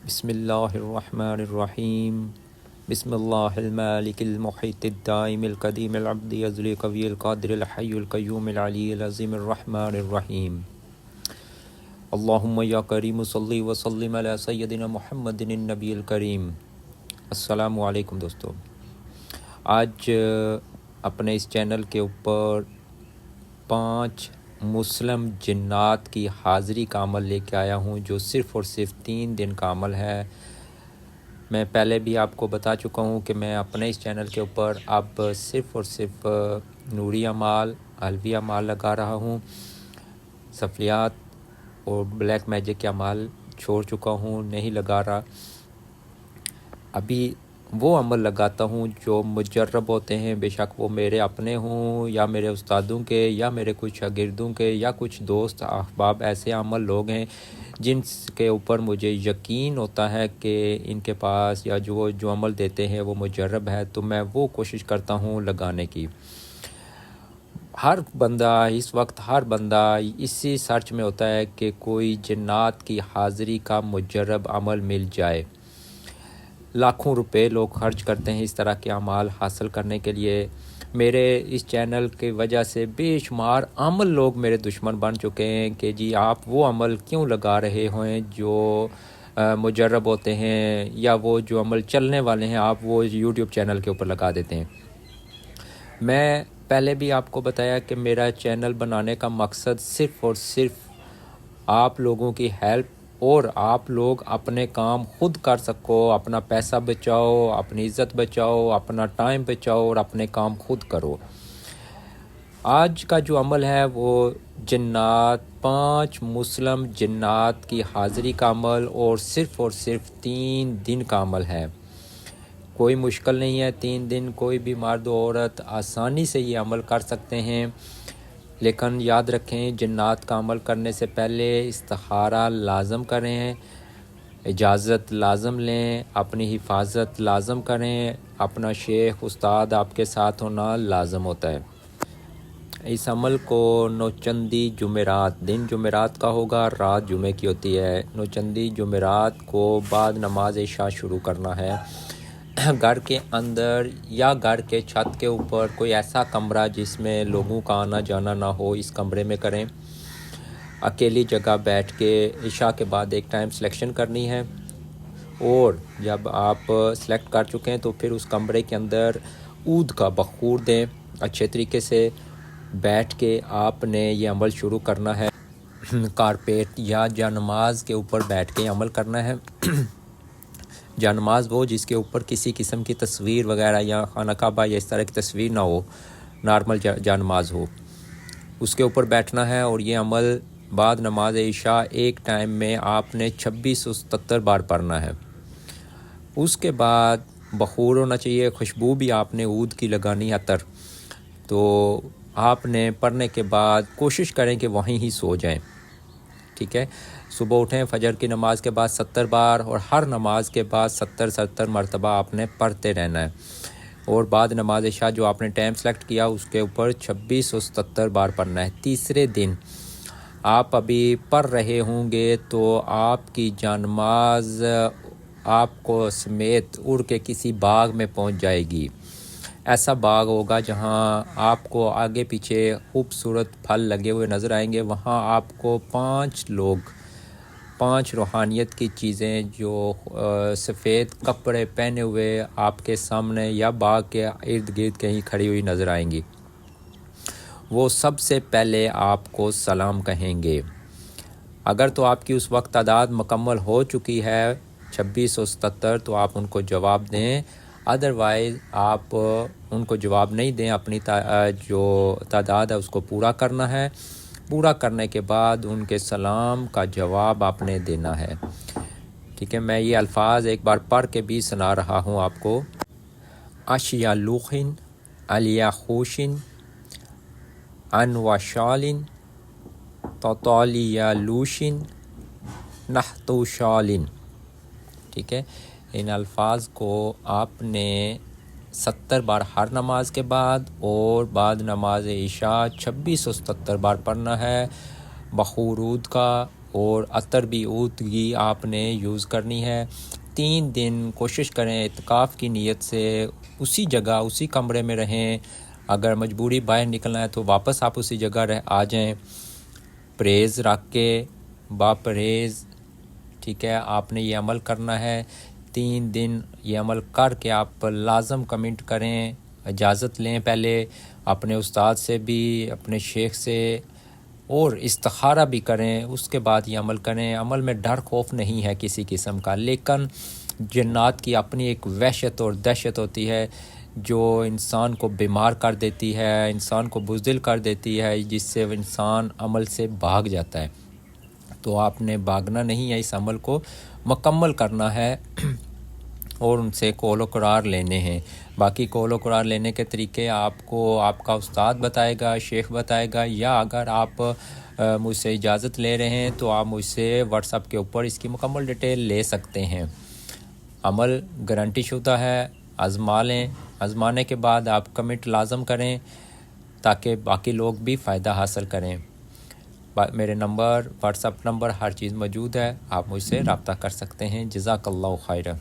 بسم اللہ الرحمن الرحیم بسم اللہ المالک المحیط الدائم القدیم العبد ازلی قوی القادر الحی القیوم العلی العظیم الرحمن الرحیم اللہم یا کریم صلی وسلم علی سیدنا محمد النبی الکریم۔ السلام علیکم دوستو، آج اپنے اس چینل کے اوپر 5 مسلم جنات کی حاضری کا عمل لے کے آیا ہوں، جو صرف اور صرف 3 دن کا عمل ہے۔ میں پہلے بھی آپ کو بتا چکا ہوں کہ میں اپنے اس چینل کے اوپر اب صرف اور صرف نوری اعمال، علوی اعمال لگا رہا ہوں، سفلیات اور بلیک میجک کے اعمال چھوڑ چکا ہوں، نہیں لگا رہا۔ ابھی وہ عمل لگاتا ہوں جو مجرب ہوتے ہیں، بے شک وہ میرے اپنے ہوں یا میرے استادوں کے یا میرے کچھ شاگردوں کے یا کچھ دوست احباب، ایسے عمل لوگ ہیں جن کے اوپر مجھے یقین ہوتا ہے کہ ان کے پاس یا جو عمل دیتے ہیں وہ مجرب ہے، تو میں وہ کوشش کرتا ہوں لگانے کی۔ ہر بندہ اسی سرچ میں ہوتا ہے کہ کوئی جنات کی حاضری کا مجرب عمل مل جائے۔ لاکھوں روپے لوگ خرچ کرتے ہیں اس طرح کے اعمال حاصل کرنے کے لیے۔ میرے اس چینل کی وجہ سے بے شمار عمل لوگ میرے دشمن بن چکے ہیں کہ جی آپ وہ عمل کیوں لگا رہے ہیں جو مجرب ہوتے ہیں، یا وہ جو عمل چلنے والے ہیں آپ وہ یوٹیوب چینل کے اوپر لگا دیتے ہیں۔ میں پہلے بھی آپ کو بتایا کہ میرا چینل بنانے کا مقصد صرف اور صرف آپ لوگوں کی ہیلپ اور آپ لوگ اپنے کام خود کر سکو، اپنا پیسہ بچاؤ، اپنی عزت بچاؤ، اپنا ٹائم بچاؤ اور اپنے کام خود کرو۔ آج کا جو عمل ہے وہ جنات، 5 مسلم جنات کی حاضری کا عمل اور صرف 3 دن کا عمل ہے۔ کوئی مشکل نہیں ہے، 3 دن کوئی بھی مرد و عورت آسانی سے یہ عمل کر سکتے ہیں، لیکن یاد رکھیں جنات کا عمل کرنے سے پہلے استخارہ لازم کریں، اجازت لازم لیں، اپنی حفاظت لازم کریں، اپنا شیخ استاد آپ کے ساتھ ہونا لازم ہوتا ہے۔ اس عمل کو نوچندی جمعرات، دن جمعرات کا ہوگا، رات جمعے کی ہوتی ہے۔ نوچندی جمعرات کو بعد نماز عشاء شروع کرنا ہے۔ گھر کے اندر یا گھر کے چھت کے اوپر کوئی ایسا کمرہ جس میں لوگوں کا آنا جانا نہ ہو، اس کمرے میں کریں۔ اکیلی جگہ بیٹھ کے عشاء کے بعد ایک ٹائم سلیکشن کرنی ہے، اور جب آپ سلیکٹ کر چکے ہیں تو پھر اس کمرے کے اندر عود کا بخور دیں، اچھے طریقے سے بیٹھ کے آپ نے یہ عمل شروع کرنا ہے۔ کارپیٹ یا جانماز کے اوپر بیٹھ کے عمل کرنا ہے۔ جانماز وہ جس کے اوپر کسی قسم کی تصویر وغیرہ یا خانہ کعبہ یا اس طرح کی تصویر نہ ہو، نارمل جانماز ہو، اس کے اوپر بیٹھنا ہے، اور یہ عمل بعد نماز عشاء ایک ٹائم میں آپ نے 2677 بار پڑھنا ہے۔ اس کے بعد بخور ہونا چاہیے، خوشبو بھی آپ نے عود کی لگانی، عطر، تو آپ نے پڑھنے کے بعد کوشش کریں کہ وہیں ہی سو جائیں، ٹھیک ہے۔ صبح اٹھیں، فجر کی نماز کے بعد 70 بار، اور ہر نماز کے بعد 70 مرتبہ آپ نے پڑھتے رہنا ہے، اور بعد نماز عشاء جو آپ نے ٹائم سلیکٹ کیا اس کے اوپر 2677 بار پڑھنا ہے۔ تیسرے دن آپ ابھی پڑھ رہے ہوں گے تو آپ کی جانماز آپ کو سمیت اڑ کے کسی باغ میں پہنچ جائے گی۔ ایسا باغ ہوگا جہاں آپ کو آگے پیچھے خوبصورت پھل لگے ہوئے نظر آئیں گے، وہاں آپ کو 5 روحانیت کی چیزیں جو سفید کپڑے پہنے ہوئے آپ کے سامنے یا باغ کے ارد گرد کہیں کھڑی ہوئی نظر آئیں گی۔ وہ سب سے پہلے آپ کو سلام کہیں گے۔ اگر تو آپ کی اس وقت تعداد مکمل ہو چکی ہے 2677 تو آپ ان کو جواب دیں، ادروائز آپ ان کو جواب نہیں دیں، اپنی جو تعداد ہے اس کو پورا کرنا ہے۔ پورا کرنے کے بعد ان کے سلام کا جواب آپ نے دینا ہے، ٹھیک ہے۔ میں یہ الفاظ ایک بار پڑھ کے بھی سنا رہا ہوں آپ کو۔ اشیا لوخن علیا خوشن ان و شالن توتالیا لوشن نحتو شالن، ٹھیک ہے۔ ان الفاظ کو آپ نے 70 بار ہر نماز کے بعد اور بعد نماز عشاء 2677 بار پڑھنا ہے۔ بخور عود کا اور عطر بھی عود کی آپ نے یوز کرنی ہے۔ 3 دن کوشش کریں اعتکاف کی نیت سے اسی جگہ اسی کمرے میں رہیں، اگر مجبوری باہر نکلنا ہے تو واپس آپ اسی جگہ آ جائیں، پرہیز رکھ کے با پرہیز، ٹھیک ہے، آپ نے یہ عمل کرنا ہے۔ 3 دن یہ عمل کر کے آپ لازم کمنٹ کریں، اجازت لیں پہلے اپنے استاد سے بھی، اپنے شیخ سے، اور استخارہ بھی کریں، اس کے بعد یہ عمل کریں۔ عمل میں ڈر خوف نہیں ہے کسی قسم کا، لیکن جنات کی اپنی ایک وحشت اور دہشت ہوتی ہے جو انسان کو بیمار کر دیتی ہے، انسان کو بزدل کر دیتی ہے، جس سے انسان عمل سے بھاگ جاتا ہے۔ تو آپ نے بھاگنا نہیں ہے، اس عمل کو مکمل کرنا ہے اور ان سے قول و قرار لینے ہیں۔ باقی قول و قرار لینے کے طریقے آپ کو آپ کا استاد بتائے گا، شیخ بتائے گا، یا اگر آپ مجھ سے اجازت لے رہے ہیں تو آپ مجھ سے واٹس ایپ کے اوپر اس کی مکمل ڈیٹیل لے سکتے ہیں۔ عمل گارنٹی شدہ ہے، آزما لیں، آزمانے کے بعد آپ کمنٹ لازم کریں تاکہ باقی لوگ بھی فائدہ حاصل کریں۔ میرے نمبر، واٹس ایپ نمبر، ہر چیز موجود ہے، آپ مجھ سے رابطہ کر سکتے ہیں۔ جزاک اللہ خیرہ۔